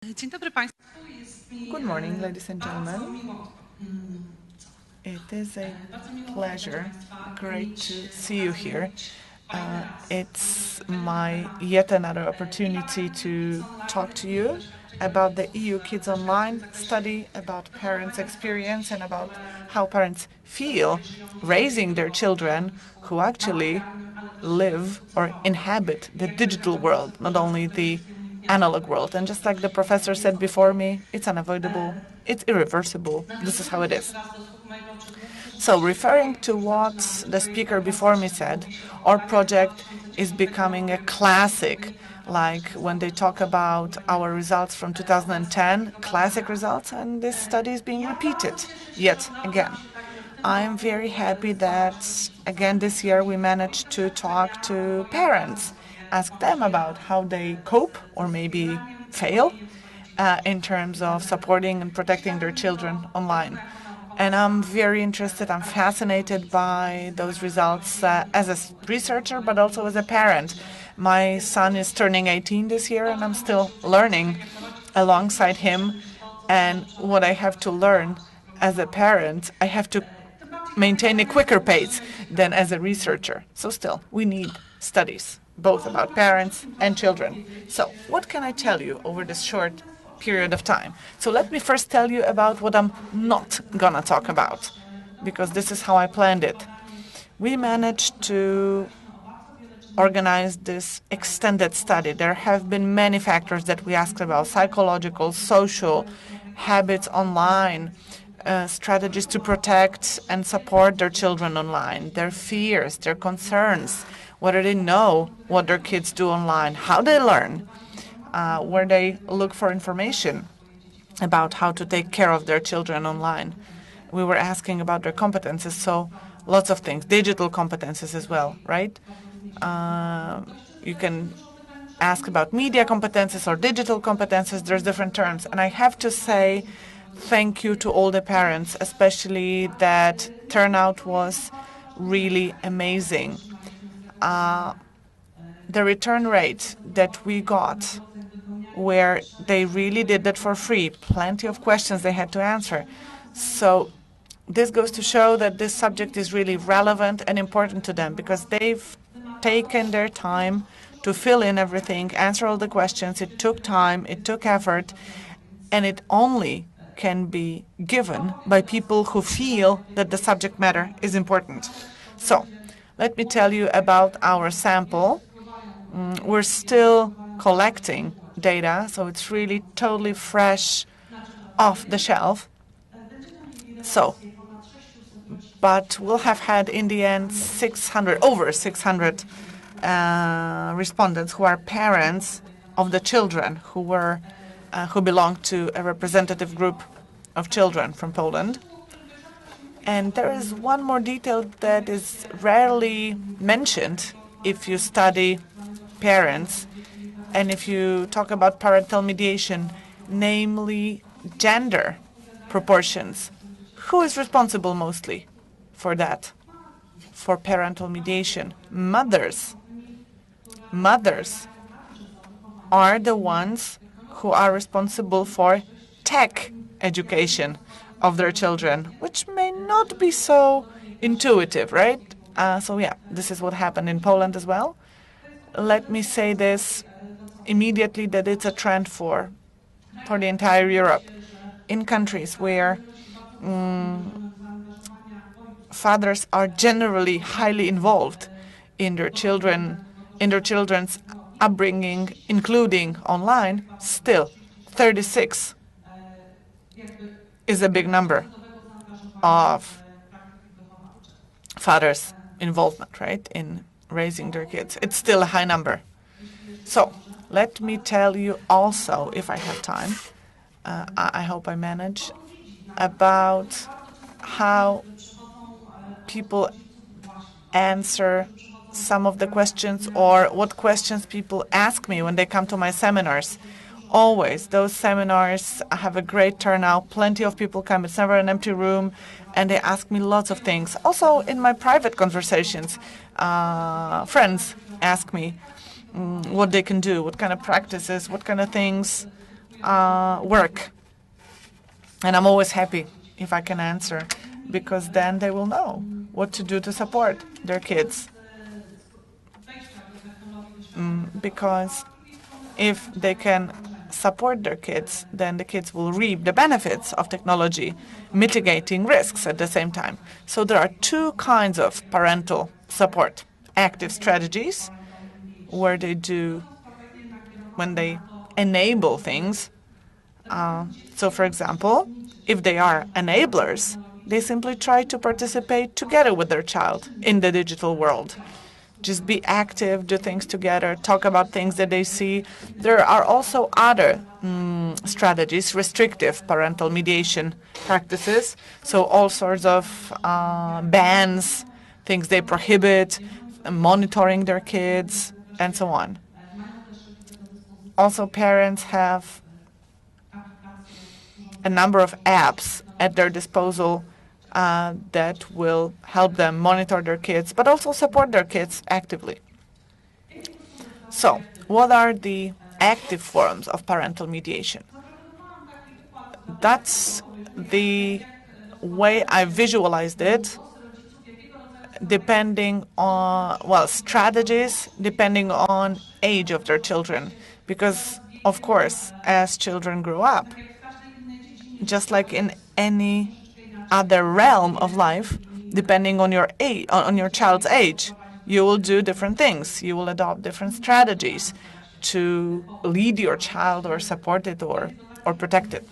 Good morning, ladies and gentlemen. It is a pleasure, great to see you here. It's my yet another opportunity to talk to you about the EU Kids Online study, about parents' experience, and about how parents feel raising their children who actually live or inhabit the digital world, not only the analog world. And just like the professor said before me, it's unavoidable, it's irreversible. This is how it is. So, referring to what the speaker before me said, our project is becoming a classic. Like when they talk about our results from 2010, classic results, and this study is being repeated yet again. I'm very happy that, again, this year we managed to talk to parents, ask them about how they cope or maybe fail in terms of supporting and protecting their children online. And I'm very interested, I'm fascinated by those results as a researcher, but also as a parent. My son is turning 18 this year, and I'm still learning alongside him. And what I have to learn as a parent, I have to maintain a quicker pace than as a researcher. So still, we need studies, both about parents and children. So what can I tell you over this short period of time? So let me first tell you about what I'm not gonna talk about, because this is how I planned it. We managed to organize this extended study. There have been many factors that we asked about: psychological, social, habits online, strategies to protect and support their children online, their fears, their concerns, whether they know what their kids do online, how they learn, where they look for information about how to take care of their children online. We were asking about their competences, so lots of things, digital competences as well, right? You can ask about media competences or digital competences. There's different terms. And I have to say thank you to all the parents, especially that turnout was really amazing. The return rate that we got, where they really did that for free, plenty of questions they had to answer. So this goes to show that this subject is really relevant and important to them, because they've taken their time to fill in everything, answer all the questions. It took time, it took effort, and it only can be given by people who feel that the subject matter is important. So let me tell you about our sample. We're still collecting data, so it's really totally fresh off the shelf. So, but we'll have had in the end over 600 respondents who are parents of the children who belong to a representative group of children from Poland. And there is one more detail that is rarely mentioned if you study parents and if you talk about parental mediation, namely gender proportions. Who is responsible mostly for that, for parental mediation? Mothers. Mothers are the ones who are responsible for tech education of their children, which may not be so intuitive, right? So yeah, this is what happened in Poland as well. Let me say this immediately, that it's a trend for the entire Europe. In countries where fathers are generally highly involved in their children's upbringing, including online, still 36 is a big number of fathers' involvement, right, in raising their kids. It's still a high number. So let me tell you also, if I have time, I hope I manage, about how people answer some of the questions, or what questions people ask me when they come to my seminars. Always, those seminars have a great turnout. Plenty of people come. It's never an empty room, and they ask me lots of things. Also, in my private conversations, friends ask me what they can do, what kind of practices, what kind of things work? And I'm always happy if I can answer, because then they will know what to do to support their kids. Because if they can support their kids, then the kids will reap the benefits of technology, mitigating risks at the same time. So there are two kinds of parental support: active strategies, where when they enable things. So, for example, if they are enablers, they simply try to participate together with their child in the digital world. Just be active, do things together, talk about things that they see. There are also other strategies, restrictive parental mediation practices, so all sorts of bans, things they prohibit, monitoring their kids, and so on. Also, parents have a number of apps at their disposal that will help them monitor their kids, but also support their kids actively. So, what are the active forms of parental mediation? That's the way I visualized it, depending on, well, strategies depending on age of their children. Because, of course, as children grow up, just like in any other realm of life, depending on your age, on your child's age, you will do different things. You will adopt different strategies to lead your child or support it or protect it.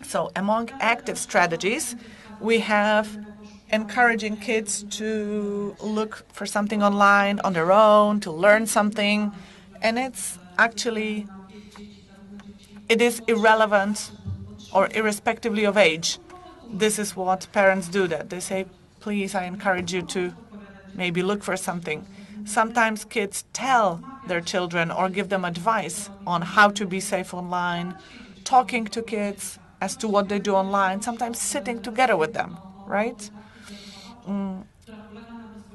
So among active strategies, we have encouraging kids to look for something online on their own, to learn something, and it is irrelevant or irrespectively of age. This is what parents do, that they say, please, I encourage you to maybe look for something. Sometimes kids tell their children or give them advice on how to be safe online, talking to kids as to what they do online, sometimes sitting together with them, right?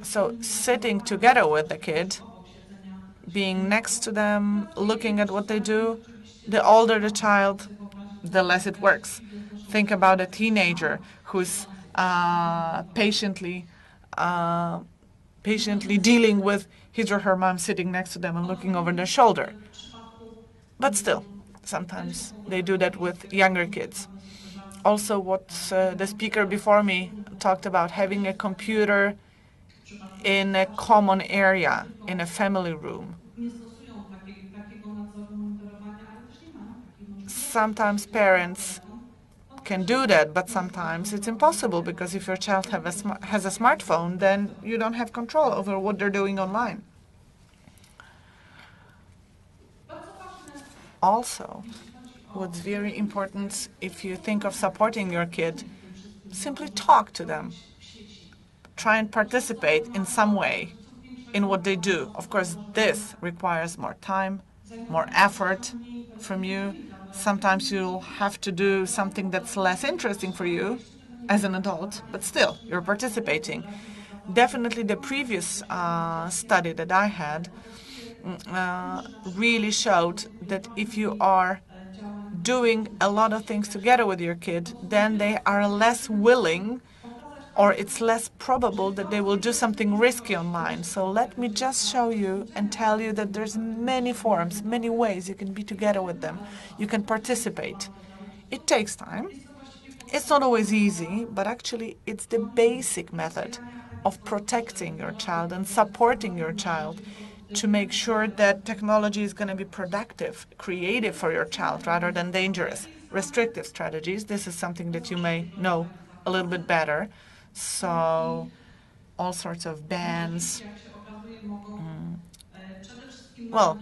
So sitting together with the kid, being next to them, looking at what they do, the older the child, the less it works. Think about a teenager who's patiently dealing with his or her mom sitting next to them and looking over their shoulder. But still, sometimes they do that with younger kids. Also, what the speaker before me talked about, having a computer in a common area, in a family room. Sometimes parents can do that, but sometimes it's impossible, because if your child has a smartphone, then you don't have control over what they're doing online. Also, what's very important if you think of supporting your kid, simply talk to them. Try and participate in some way in what they do. Of course, this requires more time, more effort from you. Sometimes you'll have to do something that's less interesting for you as an adult, but still, you're participating. Definitely the previous study that I had really showed that if you are doing a lot of things together with your kid, then they are less willing, or it's less probable that they will do something risky online. So let me just show you and tell you that there's many forms, many ways you can be together with them. You can participate. It takes time. It's not always easy, but actually it's the basic method of protecting your child and supporting your child to make sure that technology is going to be productive, creative for your child rather than dangerous. Restrictive strategies, this is something that you may know a little bit better. So all sorts of bans. Well,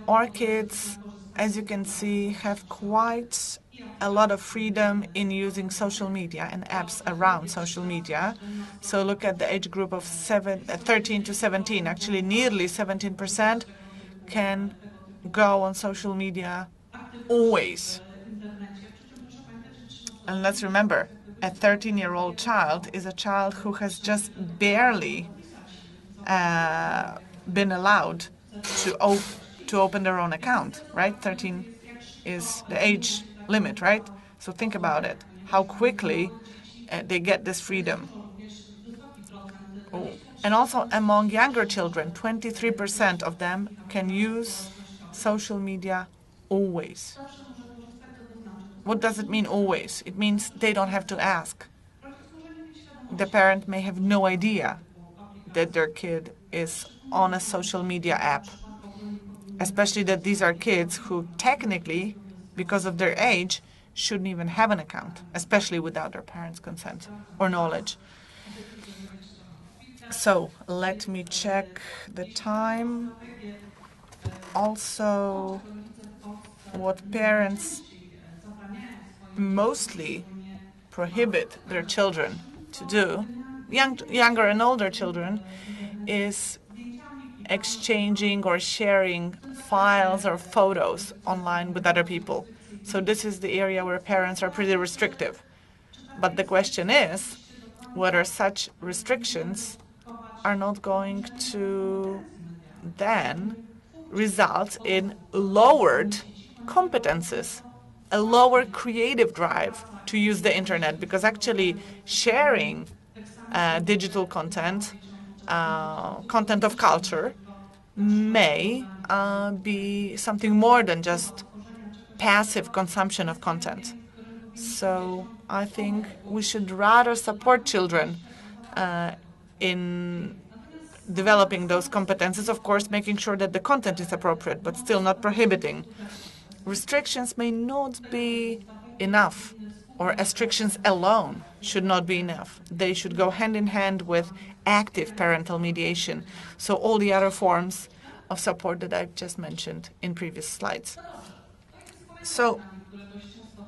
our kids, as you can see, have quite a lot of freedom in using social media and apps around social media. So look at the age group of 13 to 17. Actually, nearly 17% can go on social media always. And let's remember, a 13-year-old child is a child who has just barely been allowed to open their own account, right? 13 is the age limit, right? So think about it, how quickly they get this freedom. Oh. And also among younger children, 23% of them can use social media always. What does it mean always? It means they don't have to ask. The parent may have no idea that their kid is on a social media app, especially that these are kids who technically, because of their age, shouldn't even have an account, especially without their parents' consent or knowledge. So let me check the time. Also, what parents mostly prohibit their children to do, younger and older children, is exchanging or sharing files or photos online with other people. So this is the area where parents are pretty restrictive. But the question is whether such restrictions are not going to then result in lowered competences, a lower creative drive to use the internet, because actually sharing digital content, content of culture, may be something more than just passive consumption of content. So I think we should rather support children in developing those competences, of course, making sure that the content is appropriate, but still not prohibiting. Restrictions may not be enough, or restrictions alone should not be enough. They should go hand in hand with active parental mediation, so all the other forms of support that I've just mentioned in previous slides. So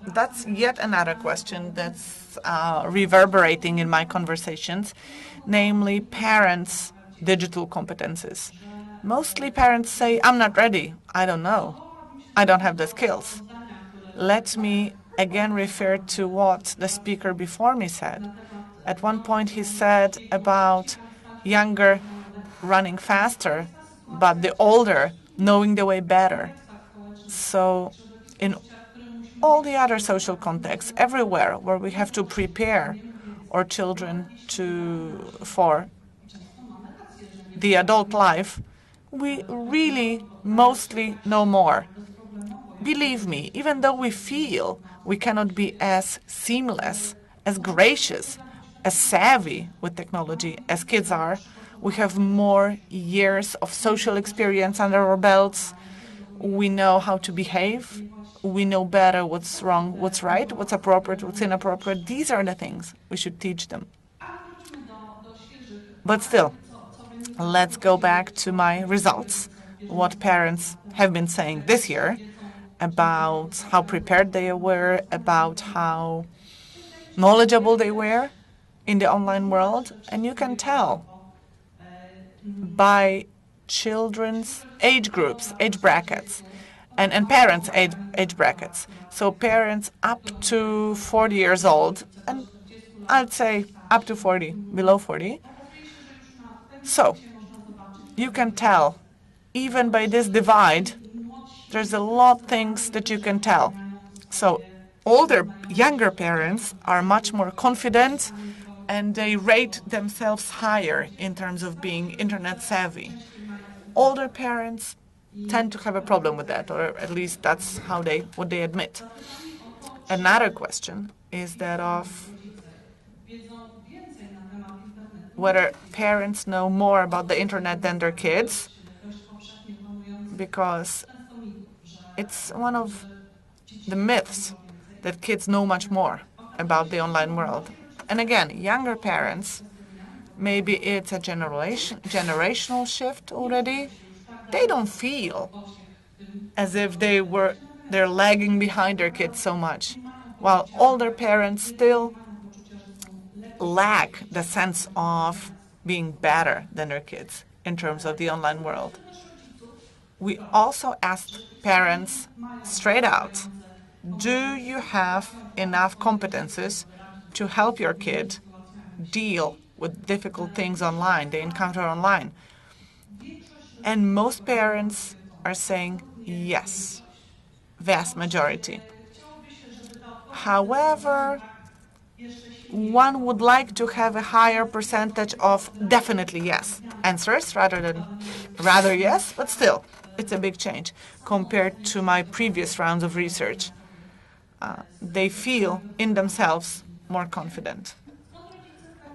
that's yet another question that's reverberating in my conversations, namely parents' digital competences. Mostly parents say, I'm not ready, I don't know, I don't have the skills. Let me again refer to what the speaker before me said. At one point he said about younger running faster, but the older knowing the way better. So in all the other social contexts, everywhere where we have to prepare our children for the adult life, we really mostly know more. Believe me, even though we feel we cannot be as seamless, as gracious, as savvy with technology as kids are, we have more years of social experience under our belts. We know how to behave. We know better what's wrong, what's right, what's appropriate, what's inappropriate. These are the things we should teach them. But still, let's go back to my results. What parents have been saying this year about how prepared they were, about how knowledgeable they were in the online world. And you can tell by children's age groups, age brackets, and parents' age brackets. So parents up to 40 years old, and I'd say up to 40, below 40. So you can tell, even by this divide, there's a lot of things that you can tell. So younger parents are much more confident, and they rate themselves higher in terms of being internet savvy. Older parents tend to have a problem with that, or at least that's what they admit. Another question is that of whether parents know more about the internet than their kids, because it's one of the myths that kids know much more about the online world. And again, younger parents, maybe it's a generational shift already. They don't feel as if they're lagging behind their kids so much, while older parents still lack the sense of being better than their kids in terms of the online world. We also asked parents straight out, do you have enough competences to help your kid deal with difficult things online, they encounter online? And most parents are saying yes. vast majority. However, one would like to have a higher percentage of definitely yes answers rather than rather yes, but still, it's a big change compared to my previous rounds of research. They feel in themselves more confident.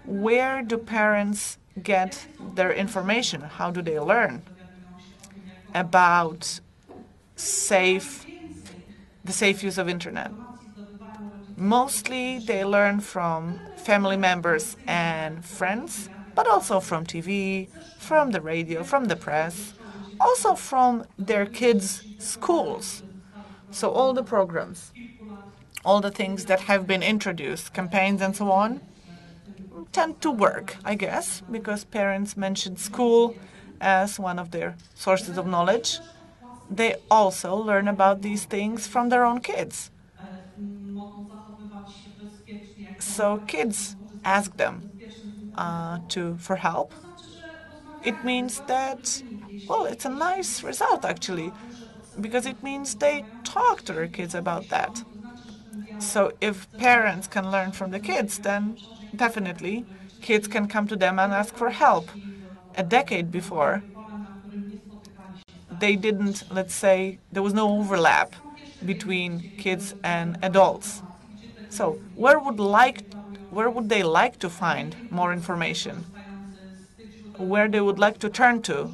Where do parents get their information? How do they learn about the safe use of internet? Mostly they learn from family members and friends, but also from TV, from the radio, from the press, also from their kids' schools. So all the programs, all the things that have been introduced, campaigns and so on, tend to work, I guess, because parents mentioned school as one of their sources of knowledge. They also learn about these things from their own kids. So kids ask them for help. It means that, well, it's a nice result actually, because it means they talk to their kids about that. So if parents can learn from the kids, then definitely kids can come to them and ask for help. A decade before, they didn't, let's say, there was no overlap between kids and adults. So where would they like to find more information? Where they would like to turn to?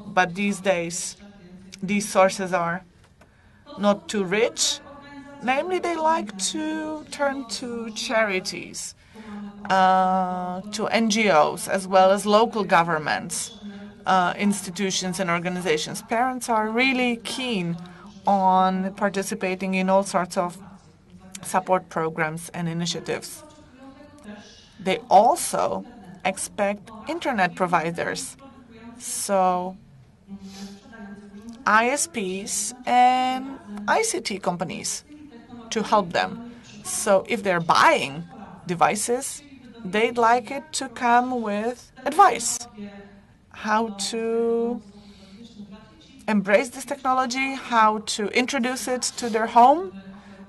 But these days, these sources are not too rich. Namely, they like to turn to charities, to NGOs, as well as local governments, institutions and organizations. Parents are really keen on participating in all sorts of support programs and initiatives. They also expect internet providers, so ISPs and ICT companies, to help them. So if they're buying devices, they'd like it to come with advice, how to embrace this technology, how to introduce it to their home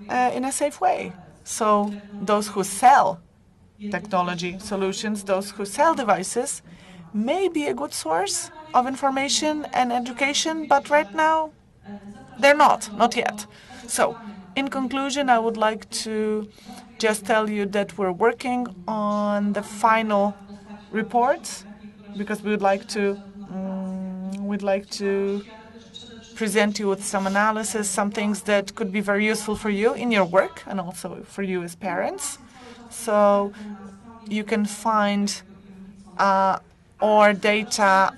in a safe way. So those who sell technology solutions, those who sell devices, may be a good source of information and education, but right now they're not yet. So in conclusion, I would like to just tell you that we're working on the final report, because we'd like to present you with some analysis, some things that could be very useful for you in your work and also for you as parents. So you can find our data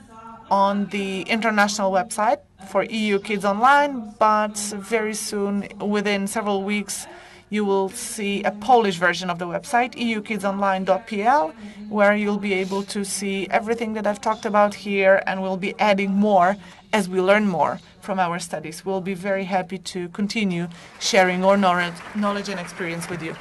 on the international website for EU Kids Online, but very soon, within several weeks, you will see a Polish version of the website, eukidsonline.pl, where you'll be able to see everything that I've talked about here, and we'll be adding more as we learn more from our studies. We'll be very happy to continue sharing our knowledge and experience with you.